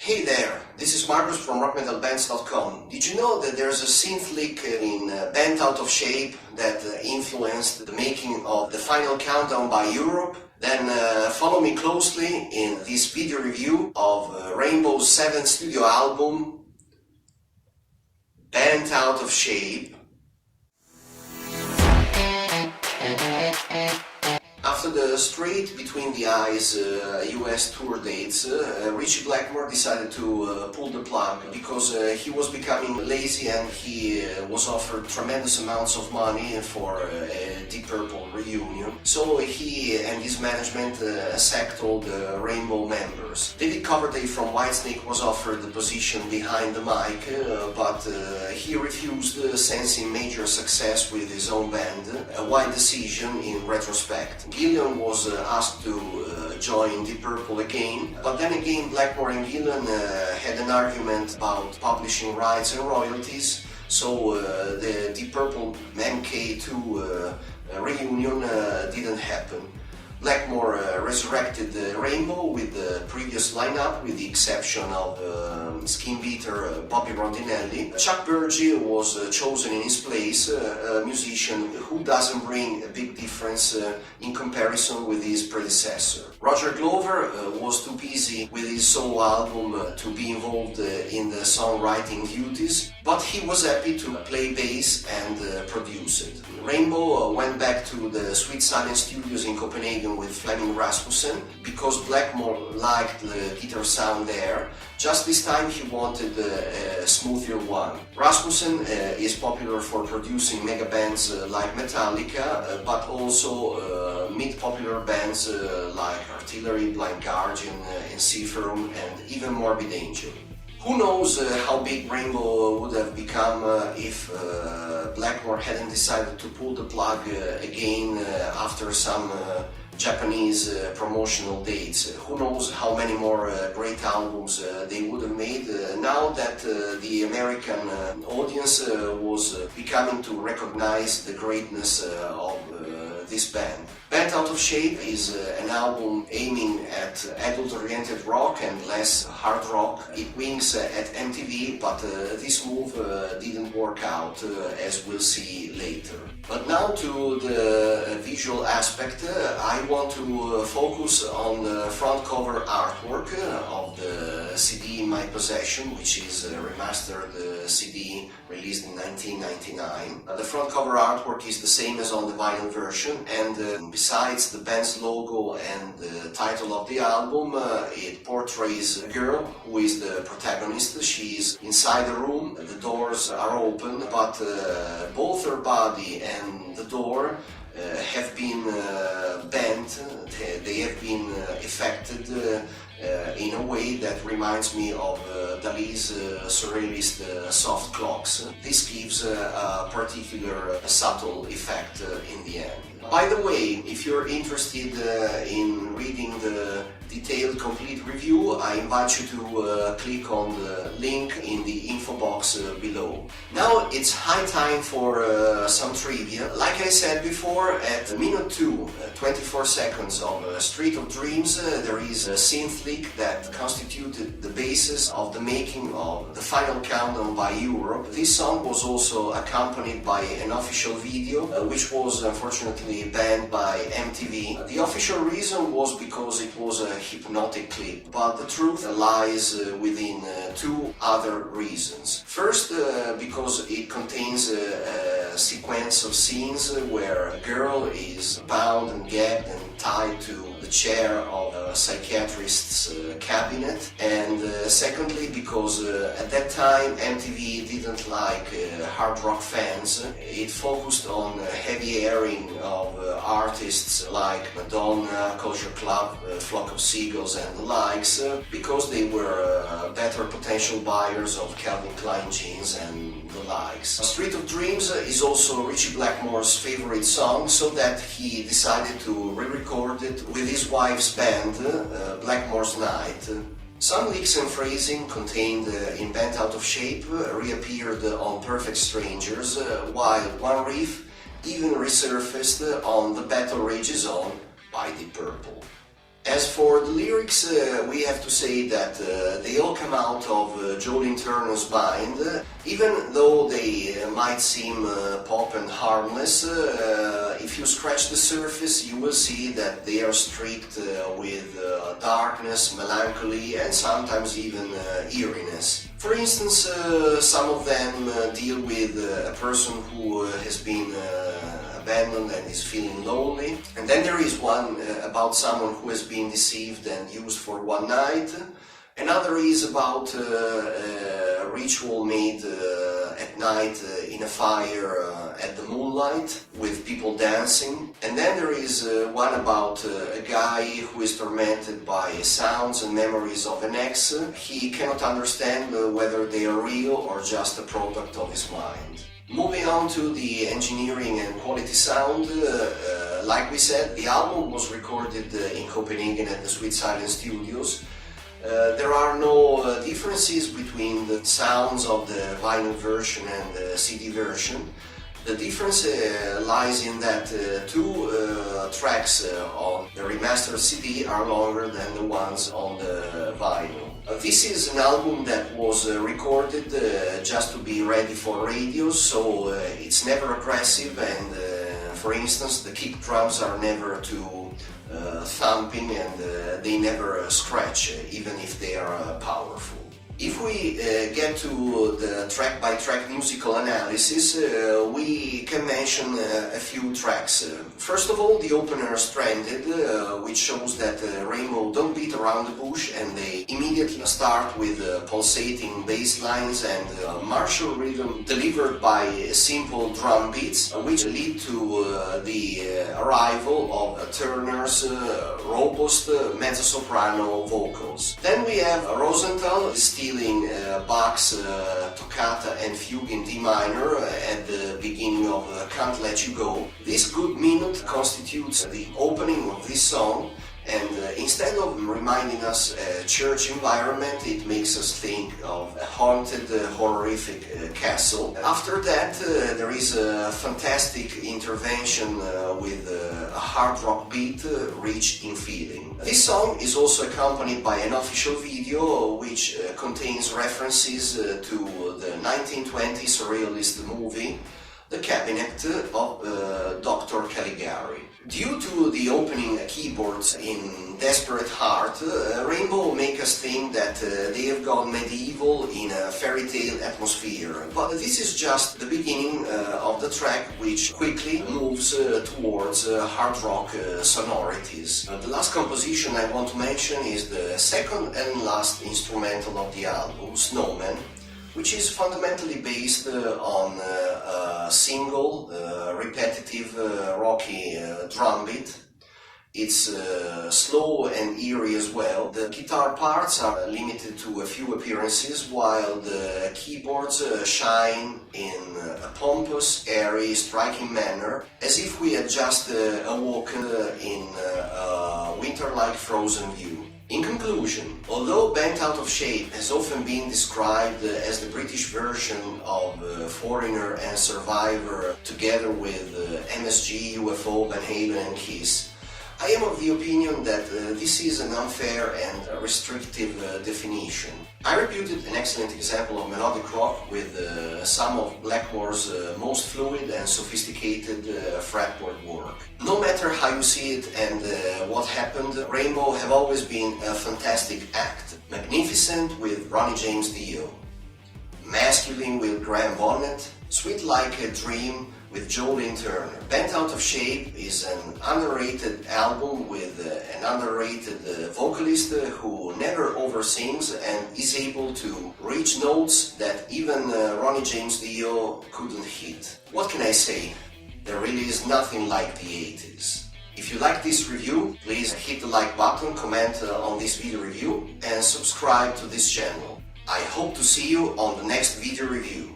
Hey there, this is Marcus from Rockmetalbands.com. Did you know that there's a synth leak in Bent Out of Shape that influenced the making of the final countdown by Europe? Then follow me closely in this video review of Rainbow's 7th studio album, Bent Out of Shape. After the Straight Between the Eyes US tour dates, Richie Blackmore decided to pull the plug because he was becoming lazy and he was offered tremendous amounts of money for a Deep Purple reunion. So he and his management sacked all the Rainbow members. David Coverdale from Whitesnake was offered the position behind the mic, but he refused, sensing major success with his own band, a wise decision in retrospect. Gillan was asked to join Deep Purple again, but then again Blackmore and Gillan had an argument about publishing rights and royalties, so the Deep Purple MK2 reunion didn't happen. Blackmore resurrected Rainbow with the previous lineup, with the exception of skin beater Bobby Rondinelli. Chuck Burgi was chosen in his place, a musician who doesn't bring a big difference in comparison with his predecessor. Roger Glover was too busy with his solo album to be involved in the songwriting duties, but he was happy to play bass and produce it. Rainbow went back to the Sweet Silence Studios in Copenhagen with Flemming Rasmussen because Blackmore liked the guitar sound there. Just this time he wanted a smoother one. Rasmussen is popular for producing mega bands like Metallica, but also mid-popular bands like Artillery, Blind Guardian, Ensiferum and even Morbid Angel. Who knows how big Rainbow would have become if Blackmore hadn't decided to pull the plug again after some Japanese promotional dates. Who knows how many more great albums they would have made now that the American audience was beginning to recognize the greatness of this band. Bent Out of Shape is an album aiming at adult-oriented rock and less hard rock. It wins at MTV, but this move didn't work out, as we'll see later. But now to the visual aspect, I want to focus on the front cover artwork of the CD in my possession, which is a remastered CD released in 1999. The front cover artwork is the same as on the vinyl version, and besides the band's logo and the title of the album, it portrays a girl who is the protagonist. She is inside the room, the doors are open, but both her body and the door have been bent, they have been affected in a way that reminds me of Dali's surrealist soft clocks. This gives a particular subtle effect in the end. By the way, if you're interested in reading the detailed complete review, I invite you to click on the link in the info box below. Now it's high time for some trivia. Like I said before, at minute 2, 24 seconds of Street of Dreams, there is a synth leak that constituted the basis of the making of the final countdown by Europe. This song was also accompanied by an official video, which was unfortunately banned by MTV. The official reason was because it was a hypnotic clip, but the truth lies within two other reasons. First, because it contains a sequence of scenes where a girl is bound and gagged and tied to the chair of a psychiatrist's cabinet, and secondly because at that time MTV didn't like hard rock fans. It focused on heavy airing of artists like Madonna, Culture Club, Flock of Seagulls and the likes, because they were better potential buyers of Calvin Klein jeans and the likes. Street of Dreams is also Richie Blackmore's favorite song, so that he decided to re-record it with his wife's band, Blackmore's Night. Some licks and phrasing contained in Bent Out of Shape reappeared on Perfect Strangers, while one riff even resurfaced on The Battle Rages On by Deep Purple. As for the lyrics, we have to say that they all come out of Jolene Turner's mind. Even though they might seem pop and harmless, if you scratch the surface you will see that they are streaked with darkness, melancholy and sometimes even eeriness. For instance, some of them deal with a person who has been abandoned and is feeling lonely. And then there is one about someone who has been deceived and used for one night. Another is about a ritual made at night in a fire at the moonlight with people dancing. And then there is one about a guy who is tormented by sounds and memories of an ex. He cannot understand whether they are real or just a product of his mind. Moving on to the engineering and quality sound, like we said, the album was recorded in Copenhagen at the Sweet Silence Studios. There are no differences between the sounds of the vinyl version and the CD version. The difference lies in that two tracks on the remastered CD are longer than the ones on the vinyl. This is an album that was recorded just to be ready for radio, so it's never aggressive and, for instance, the kick drums are never too thumping and they never scratch, even if they are powerful. If we get to the track-by-track musical analysis, we can mention a few tracks. First of all, the opener Stranded, which shows that Rainbow don't beat around the bush and they immediately start with pulsating bass lines and martial rhythm delivered by simple drum beats, which lead to the arrival of Turner's robust mezzo-soprano vocals. Then we have Rosenthal stealing Bach's toccata and fugue in D minor at the beginning of Can't Let You Go. This good minute constitutes the opening of this song, and instead of reminding us a church environment, it makes us think of a haunted, horrific castle. After that, there is a fantastic intervention with a hard rock beat rich in feeling. This song is also accompanied by an official video which contains references to the 1920 surrealist movie The Cabinet of Dr. Caligari. Due to the opening keyboards in Desperate Heart, Rainbow make us think that they have gone medieval in a fairy tale atmosphere. But this is just the beginning of the track, which quickly moves towards hard rock sonorities. The last composition I want to mention is the second and last instrumental of the album, Snowman, which is fundamentally based on a single, repetitive, rocky drum beat. It's slow and eerie as well. The guitar parts are limited to a few appearances, while the keyboards shine in a pompous, airy, striking manner, as if we had just awoken in a winter-like frozen view. In conclusion, although Bent Out of Shape has often been described as the British version of Foreigner and Survivor together with MSG, UFO, Van Halen and Kiss, I am of the opinion that this is an unfair and restrictive definition. I reputed an excellent example of melodic rock with some of Blackmore's most fluid and sophisticated fretboard work. No matter how you see it and what happened, Rainbow have always been a fantastic act. Magnificent with Ronnie James Dio, masculine with Graham Bonnet, sweet like a dream with Jolene Turner. Bent Out of Shape is an underrated album with an underrated vocalist who never oversins and is able to reach notes that even Ronnie James Dio couldn't hit. What can I say? There really is nothing like the 80s. If you like this review, please hit the like button, comment on this video review and subscribe to this channel. I hope to see you on the next video review.